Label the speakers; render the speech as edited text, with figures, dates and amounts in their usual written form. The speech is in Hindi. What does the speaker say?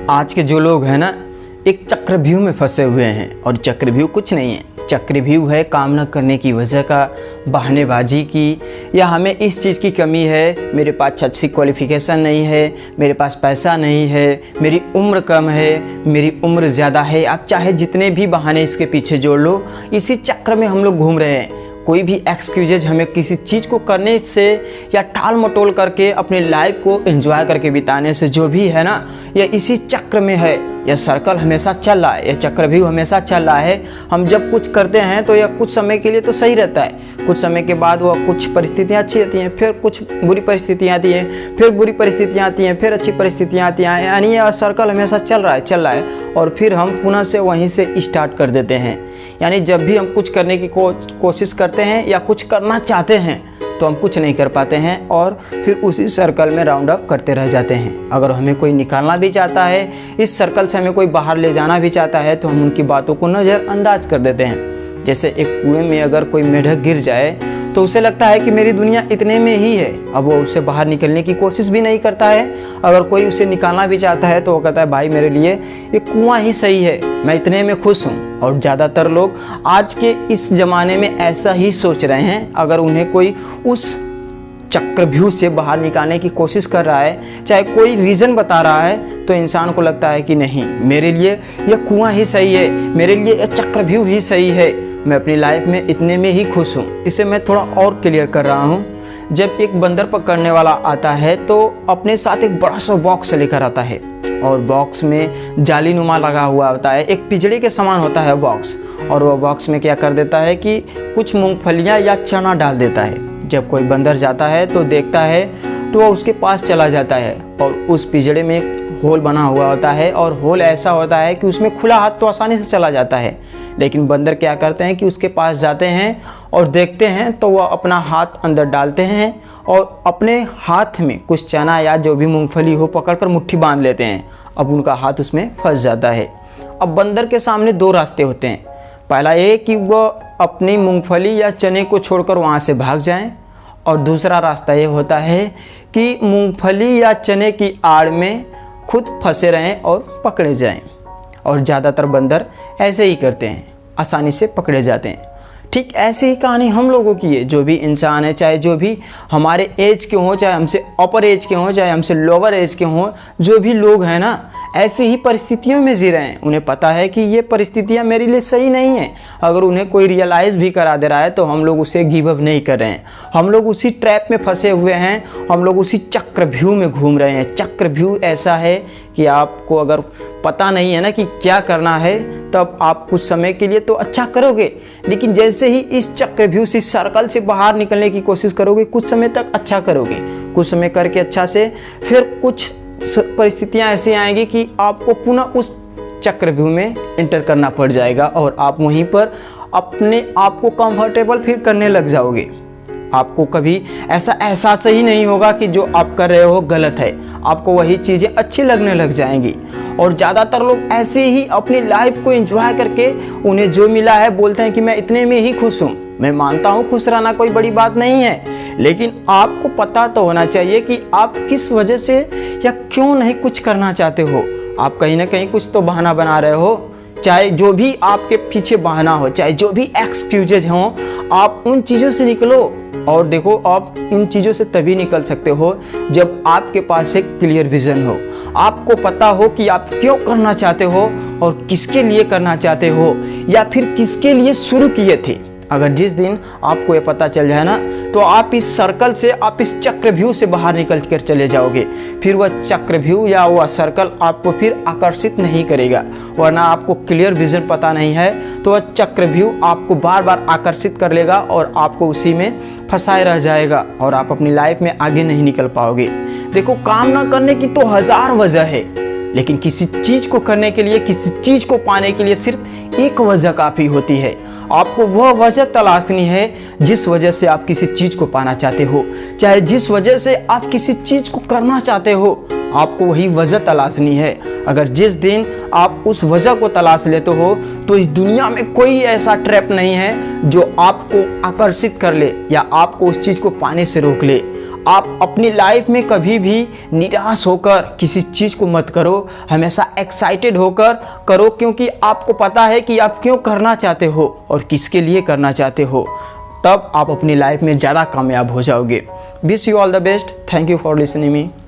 Speaker 1: आज के जो लोग हैं ना, एक चक्रव्यूह में फंसे हुए हैं। और चक्रव्यूह कुछ नहीं है, चक्रव्यूह है काम न करने की वजह का, बहानेबाजी की, या हमें इस चीज़ की कमी है, मेरे पास अच्छी क्वालिफ़िकेशन नहीं है, मेरे पास पैसा नहीं है, मेरी उम्र कम है, मेरी उम्र ज़्यादा है। आप चाहे जितने भी बहाने इसके पीछे जोड़ लो, इसी चक्र में हम लोग घूम रहे हैं। कोई भी एक्सक्यूजेज हमें किसी चीज़ को करने से या टाल मटोल करके अपने लाइफ को एंजॉय करके बिताने से जो भी है ना, यह इसी चक्र में है। यह सर्कल हमेशा चल रहा है, यह चक्रव्यूह हमेशा चल रहा है। हम जब कुछ करते हैं तो यह कुछ समय के लिए तो सही रहता है, कुछ समय के बाद वह कुछ परिस्थितियाँ अच्छी आती हैं, फिर कुछ बुरी परिस्थितियाँ आती हैं, फिर बुरी परिस्थितियाँ आती हैं, फिर अच्छी परिस्थितियाँ आती हैं। यानी यह सर्कल हमेशा चल रहा है और फिर हम पुनः से वहीं से स्टार्ट कर देते हैं। यानी जब भी हम कुछ करने की कोशिश करते हैं या कुछ करना चाहते हैं तो हम कुछ नहीं कर पाते हैं और फिर उसी सर्कल में राउंड अप करते रह जाते हैं। अगर हमें कोई निकालना भी चाहता है, इस सर्कल से हमें कोई बाहर ले जाना भी चाहता है, तो हम उनकी बातों को नज़रअंदाज कर देते हैं। जैसे एक कुएं में अगर कोई मेढक गिर जाए तो उसे लगता है कि मेरी दुनिया इतने में ही है, अब वो उससे बाहर निकलने की कोशिश भी नहीं करता है। अगर कोई उसे निकालना भी चाहता है तो वो कहता है भाई मेरे लिए ये कुआं ही सही है, मैं इतने में खुश हूँ। और ज़्यादातर लोग आज के इस ज़माने में ऐसा ही सोच रहे हैं। अगर उन्हें कोई उस चक्रव्यूह से बाहर निकालने की कोशिश कर रहा है, चाहे कोई रीज़न बता रहा है, तो इंसान को लगता है कि नहीं, मेरे लिए यह कुआं ही सही है, मेरे लिए यह चक्रव्यूह ही सही है, मैं अपनी लाइफ में इतने में ही खुश हूँ। इसे मैं थोड़ा और क्लियर कर रहा हूँ। जब एक बंदर पकड़ने वाला आता है तो अपने साथ एक बड़ा सा बॉक्स लेकर आता है और बॉक्स में जाली नुमा लगा हुआ होता है, एक पिंजरे के समान होता है बॉक्स। और वह बॉक्स में क्या कर देता है कि कुछ मूंगफलियाँ या चना डाल देता है। जब कोई बंदर जाता है तो देखता है तो वह उसके पास चला जाता है और उस पिंजरे में एक होल बना हुआ होता है और होल ऐसा होता है कि उसमें खुला हाथ तो आसानी से चला जाता है। लेकिन बंदर क्या करते हैं कि उसके पास जाते हैं और देखते हैं तो वह अपना हाथ अंदर डालते हैं और अपने हाथ में कुछ चना या जो भी मूंगफली हो पकड़कर मुट्ठी बांध लेते हैं। अब उनका हाथ उसमें फंस जाता है। अब बंदर के सामने दो रास्ते होते हैं। पहला ये कि वह अपनी मूंगफली या चने को छोड़कर वहाँ से भाग जाएं, और दूसरा रास्ता ये होता है कि मूंगफली या चने की आड़ में खुद फंसे रहें और पकड़े जाएं। और ज़्यादातर बंदर ऐसे ही करते हैं, आसानी से पकड़े जाते हैं। ठीक ऐसी ही कहानी हम लोगों की है। जो भी इंसान है, चाहे जो भी हमारे एज के हों, चाहे हमसे अपर एज के हों, चाहे हमसे लोअर एज के हों, जो भी लोग हैं ना, ऐसी ही परिस्थितियों में जी रहे हैं। उन्हें पता है कि ये परिस्थितियाँ मेरे लिए सही नहीं है। अगर उन्हें कोई रियलाइज़ भी करा दे रहा है तो हम लोग उसे गिव अप नहीं कर रहे हैं। हम लोग उसी ट्रैप में फंसे हुए हैं, हम लोग उसी चक्रव्यूह में घूम रहे हैं। चक्रव्यूह ऐसा है कि आपको अगर पता नहीं है ना कि क्या करना है, तब आप कुछ समय के लिए तो अच्छा करोगे, लेकिन जैसे ही इस चक्रव्यूह से, सर्कल से बाहर निकलने की कोशिश करोगे, कुछ समय तक अच्छा करोगे, कुछ समय करके अच्छा से फिर कुछ परिस्थितियां ऐसी आएंगी कि आपको पुनः उस चक्रव्यूह में एंटर करना पड़ जाएगा और आप वहीं पर अपने आप को कंफर्टेबल फील करने लग जाओगे। आपको कभी ऐसा एहसास ही नहीं होगा कि जो आप कर रहे हो गलत है, आपको वही चीज़ें अच्छी लगने लग जाएंगी। और ज़्यादातर लोग ऐसे ही अपनी लाइफ को एंजॉय करके उन्हें जो मिला है बोलते हैं कि मैं इतने में ही खुश हूँ। मैं मानता हूँ खुश रहना कोई बड़ी बात नहीं है, लेकिन आपको पता तो होना चाहिए कि आप किस वजह से या क्यों नहीं कुछ करना चाहते हो। आप कहीं ना कहीं कुछ तो बहाना बना रहे हो। चाहे जो भी आपके पीछे बहाना हो, चाहे जो भी एक्सक्यूजेज हों, आप उन चीज़ों से निकलो। और देखो, आप इन चीज़ों से तभी निकल सकते हो जब आपके पास एक क्लियर विजन हो, आपको पता हो कि आप क्यों करना चाहते हो और किसके लिए करना चाहते हो, या फिर किसके लिए शुरू किए थे। अगर जिस दिन आपको ये पता चल जाए ना, तो आप इस सर्कल से, आप इस चक्रव्यूह से बाहर निकल कर चले जाओगे। फिर वह चक्रव्यूह या वह सर्कल आपको फिर आकर्षित नहीं करेगा। वरना आपको क्लियर विजन पता नहीं है तो वह चक्रव्यूह आपको बार बार आकर्षित कर लेगा और आपको उसी में फंसाए रह जाएगा और आप अपनी लाइफ में आगे नहीं निकल पाओगे। देखो, काम ना करने की तो हजार वजह है, लेकिन किसी चीज़ को करने के लिए, किसी चीज़ को पाने के लिए सिर्फ एक वजह काफ़ी होती है। आपको वह वजह तलाशनी है जिस वजह से आप किसी चीज़ को पाना चाहते हो, चाहे जिस वजह से आप किसी चीज़ को करना चाहते हो, आपको वही वजह तलाशनी है। अगर जिस दिन आप उस वजह को तलाश लेते हो तो इस दुनिया में कोई ऐसा ट्रैप नहीं है जो आपको आकर्षित कर ले या आपको उस चीज़ को पाने से रोक ले। आप अपनी लाइफ में कभी भी निराश होकर किसी चीज़ को मत करो, हमेशा एक्साइटेड होकर करो, क्योंकि आपको पता है कि आप क्यों करना चाहते हो और किसके लिए करना चाहते हो। तब आप अपनी लाइफ में ज़्यादा कामयाब हो जाओगे। Wish you all the best. Thank you for listening me.